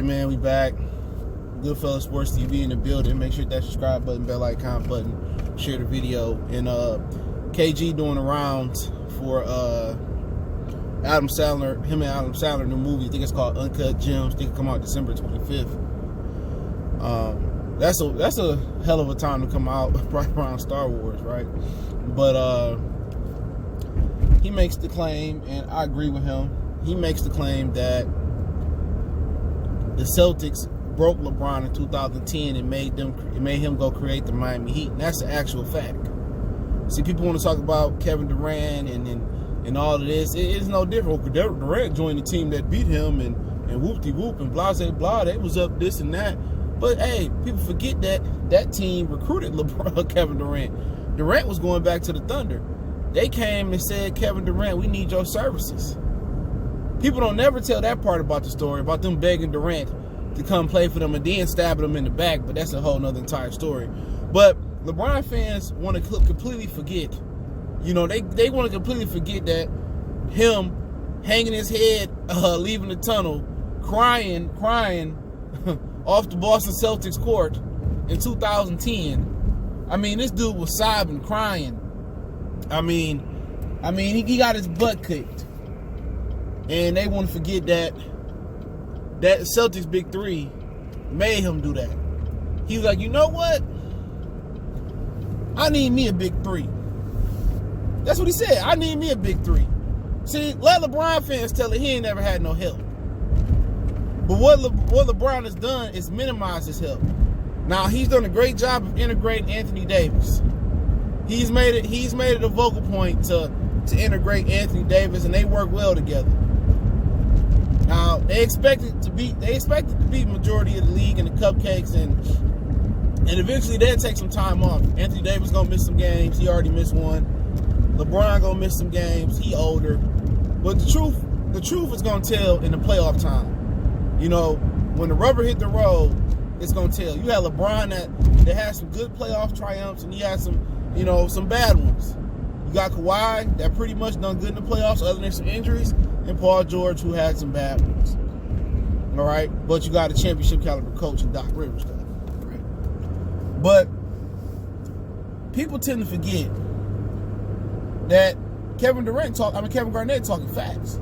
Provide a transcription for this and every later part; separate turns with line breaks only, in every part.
man, we back. Goodfellas Sports TV in the building. Make sure that subscribe button, bell icon button, share the video. And KG doing the rounds for Adam Sandler, him and Adam Sandler, new movie. I think it's called Uncut Gems. I think it come out December 25th. That's a hell of a time to come out right around Star Wars, right? But he makes the claim, and I agree with him. He makes the claim that the Celtics broke LeBron in 2010 and made him go create the Miami Heat. And that's the actual fact. See, people want to talk about Kevin Durant and all of this. It's no different. Durant joined the team that beat him and whoop-de-whoop and blah-blah. They was up this and that. But, hey, people forget that team recruited Kevin Durant. Durant was going back to the Thunder. They came and said, Kevin Durant, we need your services. People don't never tell that part about the story, about them begging Durant to come play for them and then stabbing them in the back, but that's a whole nother entire story. But LeBron fans want to completely forget, they want to completely forget that him hanging his head, leaving the tunnel, crying off the Boston Celtics court in 2010. I mean, this dude was sobbing, crying. I mean, he got his butt kicked. And they want to forget that Celtics big three made him do that. He was like, you know what? I need me a big three. That's what he said. I need me a big three. See, let LeBron fans tell it, he ain't never had no help. But what LeBron has done is minimize his help. Now, he's done a great job of integrating Anthony Davis. He's made it a vocal point to integrate Anthony Davis, and they work well together. Now, they expected to beat majority of the league in the cupcakes, and eventually they'll take some time off. Anthony Davis gonna miss some games. He already missed one. LeBron gonna miss some games. He older. But the truth is gonna tell in the playoff time. When the rubber hit the road, it's gonna tell. You had LeBron that had some good playoff triumphs, and he had some bad ones. You got Kawhi that pretty much done good in the playoffs, other than some injuries, and Paul George who had some bad ones. All right, but you got a championship caliber coach in Doc Rivers, though. Right? But people tend to forget that Kevin Garnett talking facts.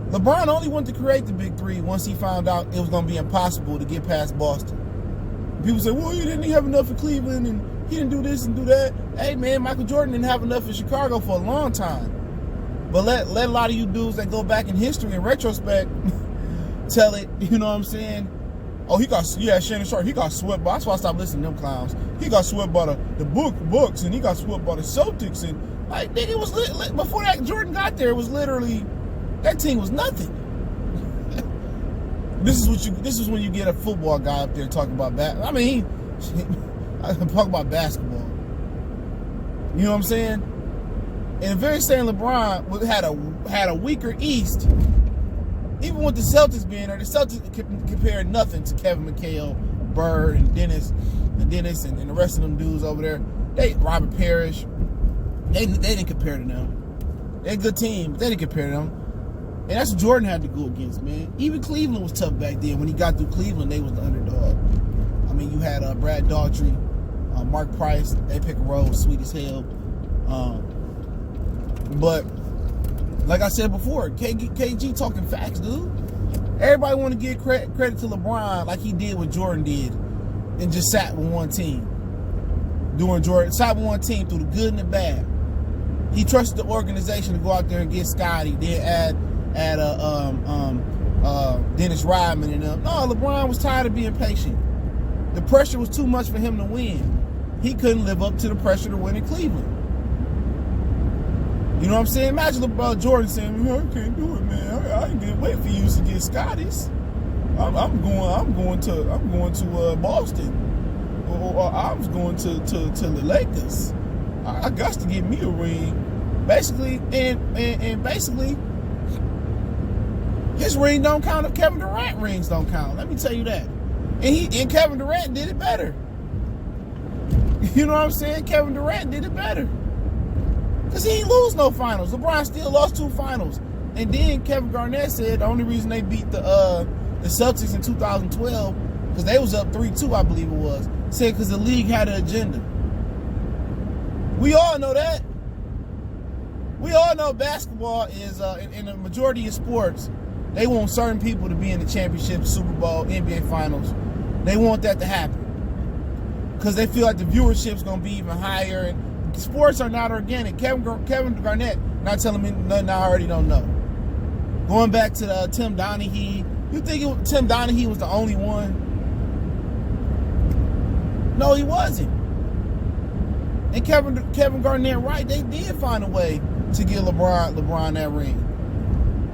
LeBron only wanted to create the big three once he found out it was going to be impossible to get past Boston. People say, well, he didn't have enough in Cleveland, and he didn't do this and do that. Hey, man, Michael Jordan didn't have enough in Chicago for a long time. But let a lot of you dudes that go back in history in retrospect tell it, you know what I'm saying? Oh, Shannon Sharp, he got swept by, that's why I stopped listening to them clowns. He got swept by the Bucks, and he got swept by the Celtics, and like, it was before that Jordan got there, it was literally, that team was nothing. This is when you get a football guy up there talking about I talk about basketball. You know what I'm saying? And the very same LeBron had a weaker East. Even with the Celtics being there, the Celtics compared nothing to Kevin McHale, Bird, and Dennis, and the rest of them dudes over there. Robert Parrish. They didn't compare to them. They're a good team, but they didn't compare to them. And that's what Jordan had to go against, man. Even Cleveland was tough back then. When he got through Cleveland, they was the underdog. I mean, you had Brad Daughtry, Mark Price. They pick a roll, sweet as hell. But like I said before, KG talking facts, dude. Everybody want to give credit to LeBron like he did what Jordan did, and just sat with one team. Sat with one team through the good and the bad. He trusted the organization to go out there and get Scotty. Then add Dennis Rodman and them. No, LeBron was tired of being patient. The pressure was too much for him to win. He couldn't live up to the pressure to win in Cleveland. You know what I'm saying? Imagine LeBron Jordan saying, I can't do it, man. I ain't gonna wait for you to get Scotties. I'm going to Boston. Or I was going to the Lakers. I got to get me a ring. Basically, and basically, his ring don't count if Kevin Durant rings don't count. Let me tell you that. And Kevin Durant did it better. You know what I'm saying? Kevin Durant did it better. Because he ain't lose no finals. LeBron still lost 2 finals. And then Kevin Garnett said the only reason they beat the the Celtics in 2012, because they was up 3-2, I believe it was, said because the league had an agenda. We all know that. We all know basketball is, in the majority of sports, they want certain people to be in the championship, Super Bowl, NBA Finals. They want that to happen because they feel like the viewership's going to be even higher. And sports are not organic. Kevin Garnett not telling me nothing I already don't know. Going back to Tim Donaghy, you think Tim Donaghy was the only one? No, he wasn't. And Kevin Garnett, right? They did find a way to get LeBron that ring.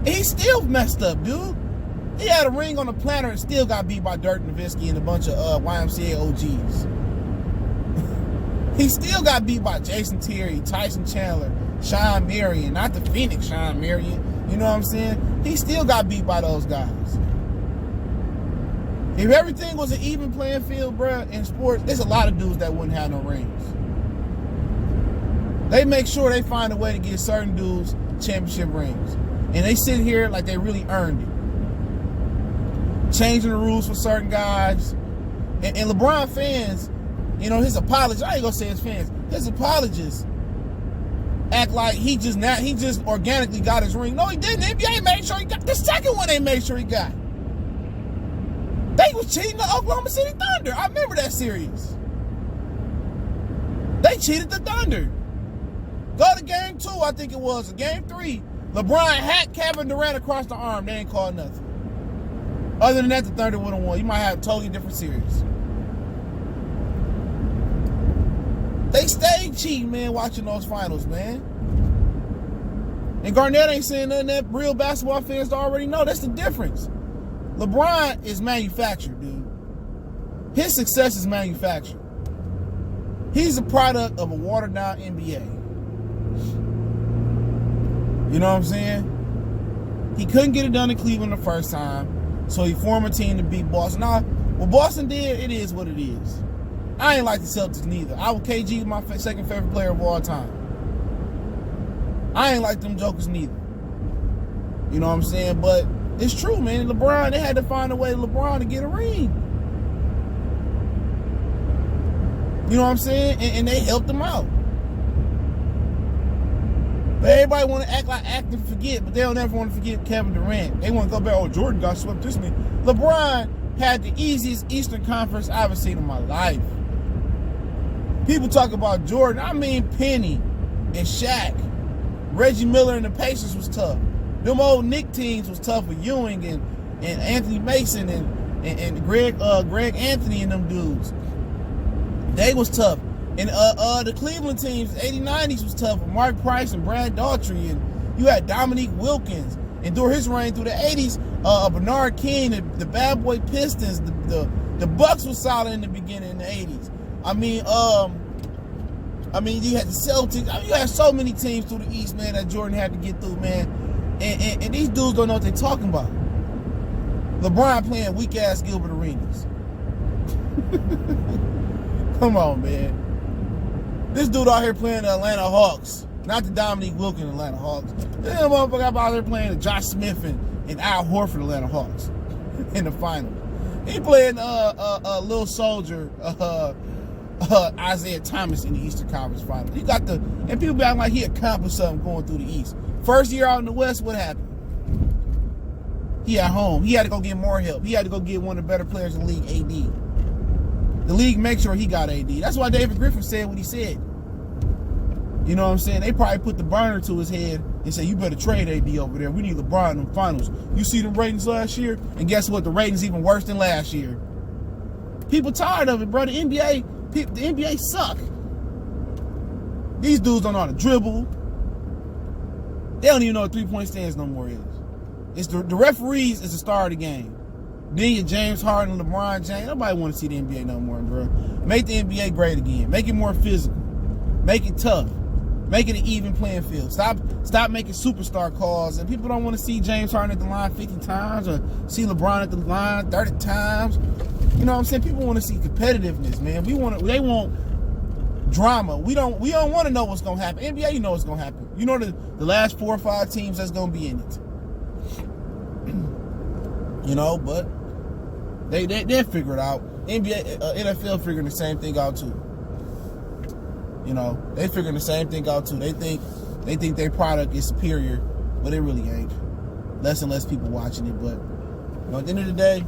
And he still messed up, dude. He had a ring on the platter and still got beat by Dirk Nowitzki and a bunch of YMCA OGs. He still got beat by Jason Terry, Tyson Chandler, Sean Marion, not the Phoenix Sean Marion. You know what I'm saying? He still got beat by those guys. If everything was an even playing field, bruh, in sports, there's a lot of dudes that wouldn't have no rings. They make sure they find a way to get certain dudes championship rings. And they sit here like they really earned it. Changing the rules for certain guys. And LeBron fans, you know, his apologists, I ain't gonna say his fans, his apologists act like he just organically got his ring. No, he didn't. The NBA made sure he got the second one. They made sure he got. They was cheating the Oklahoma City Thunder. I remember that series. They cheated the Thunder. Go to game 2, I think it was. Game 3, LeBron hacked Kevin Durant across the arm. They ain't called nothing. Other than that, the Thunder would have won. You might have a totally different series. They stayed cheating, man, watching those finals, man. And Garnett ain't saying nothing that real basketball fans already know. That's the difference. LeBron is manufactured, dude. His success is manufactured. He's a product of a watered-down NBA. You know what I'm saying? He couldn't get it done in Cleveland the first time, so he formed a team to beat Boston. Now, what Boston did, it is what it is. I ain't like the Celtics neither. KG was my second favorite player of all time. I ain't like them jokers neither. You know what I'm saying? But it's true, man. LeBron, they had to find a way to LeBron to get a ring. You know what I'm saying? And they helped him out. But everybody want to act like act and forget, but they don't ever want to forget Kevin Durant. They want to go back, oh, Jordan got swept this week. LeBron had the easiest Eastern Conference I've ever seen in my life. People talk about Jordan. I mean Penny and Shaq. Reggie Miller and the Pacers was tough. Them old Knick teams was tough with Ewing and Anthony Mason and Greg Anthony and them dudes. They was tough. And the Cleveland teams, 80s, 90s was tough with Mark Price and Brad Daughtry. And you had Dominique Wilkins. And during his reign through the 80s, Bernard King, the Bad Boy Pistons, the Bucks was solid in the beginning in the 80s. I mean, you had the Celtics. I mean, you had so many teams through the East, man, that Jordan had to get through, man. And these dudes don't know what they're talking about. LeBron playing weak-ass Gilbert Arenas. Come on, man. This dude out here playing the Atlanta Hawks. Not the Dominique Wilkins Atlanta Hawks. This motherfucker out there playing the Josh Smith and Al Horford Atlanta Hawks in the final. He playing Little Soldier, Isaiah Thomas in the Eastern Conference Finals. And people be acting like he accomplished something going through the East. First year out in the West, what happened? He at home. He had to go get more help. He had to go get one of the better players in the league, AD. The league make sure he got AD. That's why David Griffin said what he said. You know what I'm saying? They probably put the burner to his head and said, you better trade AD over there. We need LeBron in the finals. You see the ratings last year? And guess what? The ratings even worse than last year. People tired of it, bro. The NBA suck. These dudes don't know how to dribble. They don't even know what three-point stands no more is. It's the referees is the star of the game. Then your James Harden, LeBron James. Nobody want to see the NBA no more, bro. Make the NBA great again. Make it more physical. Make it tough. Make it an even playing field. Stop making superstar calls. And people don't want to see James Harden at the line 50 times or see LeBron at the line 30 times. You know what I'm saying? People want to see competitiveness, man. They want drama. We don't want to know what's gonna happen. NBA, you know what's gonna happen. You know the last 4 or 5 teams that's gonna be in it. You know, but They'll figure it out. NBA, NFL figuring the same thing out too. You know, they figuring the same thing out too. They think their product is superior, but it really ain't. Less and less people watching it, but you know, at the end of the day,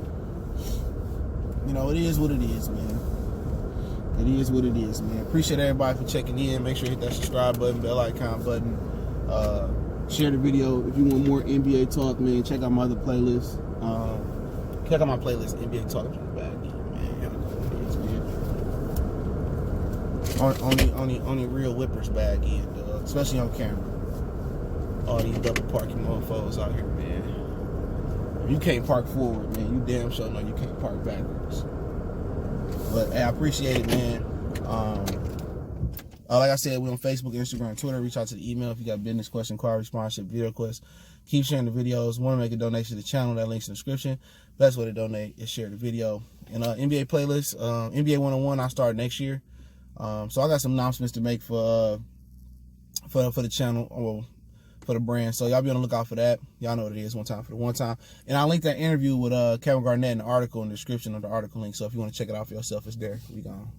you know, it is what it is, man. It is what it is, man. Appreciate everybody for checking in. Make sure you hit that subscribe button, bell icon button. Share the video if you want more NBA talk, man. Check out my other playlist. Check out my playlist, NBA Talk. Only real whippers bag in, especially on camera. All these double parking motherfuckers out here, man. If you can't park forward, man, you damn sure know you can't park backwards. But hey, I appreciate it, man. Like I said, we're on Facebook, Instagram, Twitter. Reach out to the email if you got business question, call, sponsorship, video requests. Keep sharing the videos. Want to make a donation to the channel? That link's in the description. Best way to donate is share the video. And NBA playlist, NBA 101, I'll start next year. So I got some announcements to make for the channel or for the brand. So y'all be on the lookout for that. Y'all know what it is. One time for the one time. And I'll link that interview with Kevin Garnett in the article in the description of the article link. So if you want to check it out for yourself, it's there. We gone.